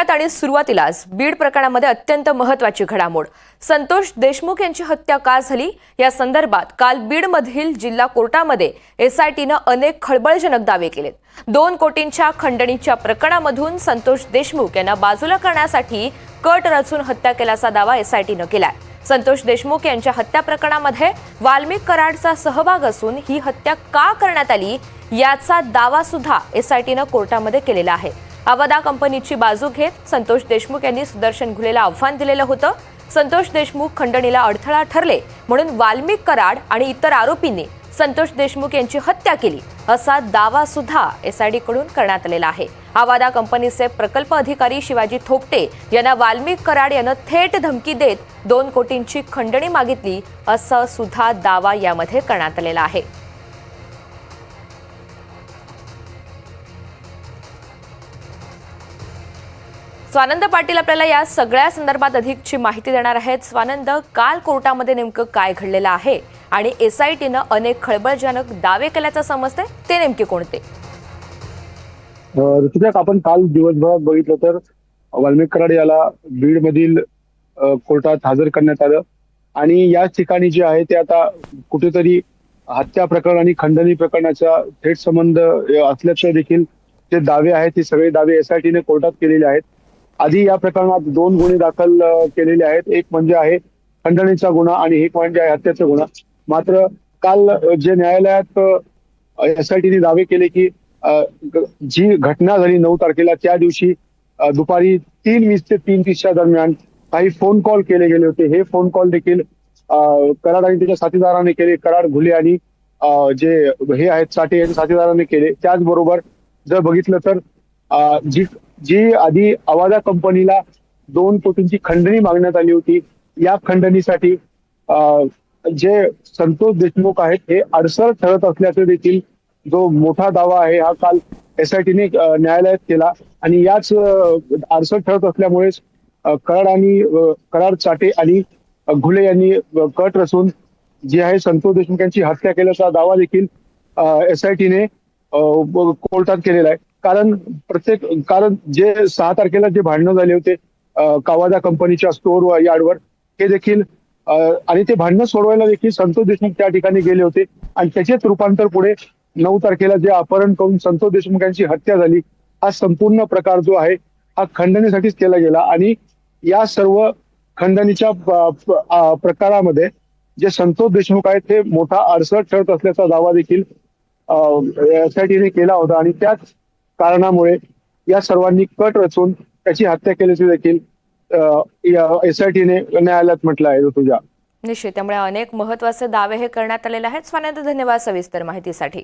आणि सुरुवातीलाच बीड प्रकरणामध्ये अत्यंत महत्त्वाची घडामोड संतोष देशमुख यांची हत्या का झाली या संदर्भात काल बीडमधील जिल्हा कोर्टामध्ये एसआयटीने अनेक खळबळजनक दावे केलेत। 2 कोटींच्या खंडणीच्या प्रकरणामधून संतोष देशमुख यांना बाजूला करण्यासाठी कट रचून हत्या केल्याचा दावा एसआयटीने केलाय। संतोष देशमुख यांच्या हत्या प्रकरणामध्ये वाल्मिक कराडचा सहभाग असून ही हत्या का करण्यात आली याचा दावा सुद्धा एसआयटीने कोर्टामध्ये केलेला आहे। अवादा कंपनीची बाजू घेत संतोष देशमुख यांनी सुदर्शन घुलेला आव्हान दिलेलं होतं। संतोष देशमुख खंडणीला अडथळा ठरले म्हणून वाल्मिक कराड आणि इतर आरोपींनी संतोष देशमुख यांची हत्या केली असा दावा सुद्धा एसआयटी कडून करण्यात आलेला आहे। अवादा कंपनीचे प्रकल्प अधिकारी शिवाजी थोपटे यांना वाल्मिक कराड यांना थेट धमकी देत 2 कोटींची खंडणी मागितली असा सुद्धा दावा यामध्ये करण्यात आलेला आहे। स्वानंद पाटील आपल्याला या सगळ्या संदर्भात अधिकची माहिती देणार आहेत। स्वानंद, काल कोर्टामध्ये नेमकं काय घडलेलं आहे आणि एसआयटीने अनेक खळबळजनक दावे केल्याचं समजतंय, ते नेमके कोणते? ऋतुजा, आपण काल दिवसभरात बघितलं तर वाल्मिक कराड याला बीडमधील कोर्टात हजर करण्यात आलं आणि याच ठिकाणी जे आहे ते आता कुठेतरी हत्या प्रकरण आणि खंडणी प्रकरणाचा थेट संबंध असल्याचे देखील जे दावे आहेत ते सगळे दावे एसआयटीने कोर्टात केलेले आहेत। आधी या प्रकरणात 2 गुन्हे दाखल केलेले आहेत, एक म्हणजे आहे खंडणीचा गुन्हा आणि एक म्हणजे आहे हत्येचा गुन्हा। मात्र काल जे न्यायालयात एसआयटीने दावे केले की जी घटना झाली 9 तारखेला त्या दिवशी दुपारी 3:20 ते 3:30च्या दरम्यान काही फोन कॉल केले गेले होते। हे फोन कॉल देखील कराड आणि त्याच्या साथीदाराने केले, कराड घुले आणि जे हे आहेत साठे यांच्या साथीदाराने केले। त्याचबरोबर जर बघितलं तर जी आधी अवादा कंपनीला 2 कोटींची खंडणी मागण्यात आली होती, या खंडणीसाठी जे संतोष देशमुख आहेत हे अडसर ठरत असल्याचे देखील जो मोठा दावा आहे हा काल एसआयटीने न्यायालयात केला आणि याच अडसर ठरत असल्यामुळेच कराड चाटे आणि घुले यांनी कट रचून जी आहे संतोष देशमुख यांची हत्या केल्याचा दावा देखील एसआयटीने कोर्टात केलेला आहे। कारण जे 6 तारखेला जे भांडणं झाले होते अवादा कंपनीच्या स्टोअर यार्डवर हे देखील आणि ते भांडणं सोडवायला देखील संतोष देशमुख त्या ठिकाणी गेले होते आणि त्याचेच रूपांतर पुढे 9 तारखेला जे अपहरण करून संतोष देशमुख यांची हत्या झाली। हा संपूर्ण प्रकार जो आहे हा खंडणीसाठीच केला गेला आणि या सर्व खंडणीच्या प्रकारामध्ये जे संतोष देशमुख आहेत हे मोठा अडसर ठरत असल्याचा दावा देखील एसआयटीने केला होता आणि त्याच कारणामुळे या सर्वांनी कट रचून त्याची हत्या केल्याचे देखील एसआयटीने न्यायालयात म्हटलं आहे। ऋतुजा, निश्चित त्यामुळे अनेक महत्त्वाचे दावे हे करण्यात आलेले आहेत। स्वानंद, धन्यवाद सविस्तर माहितीसाठी।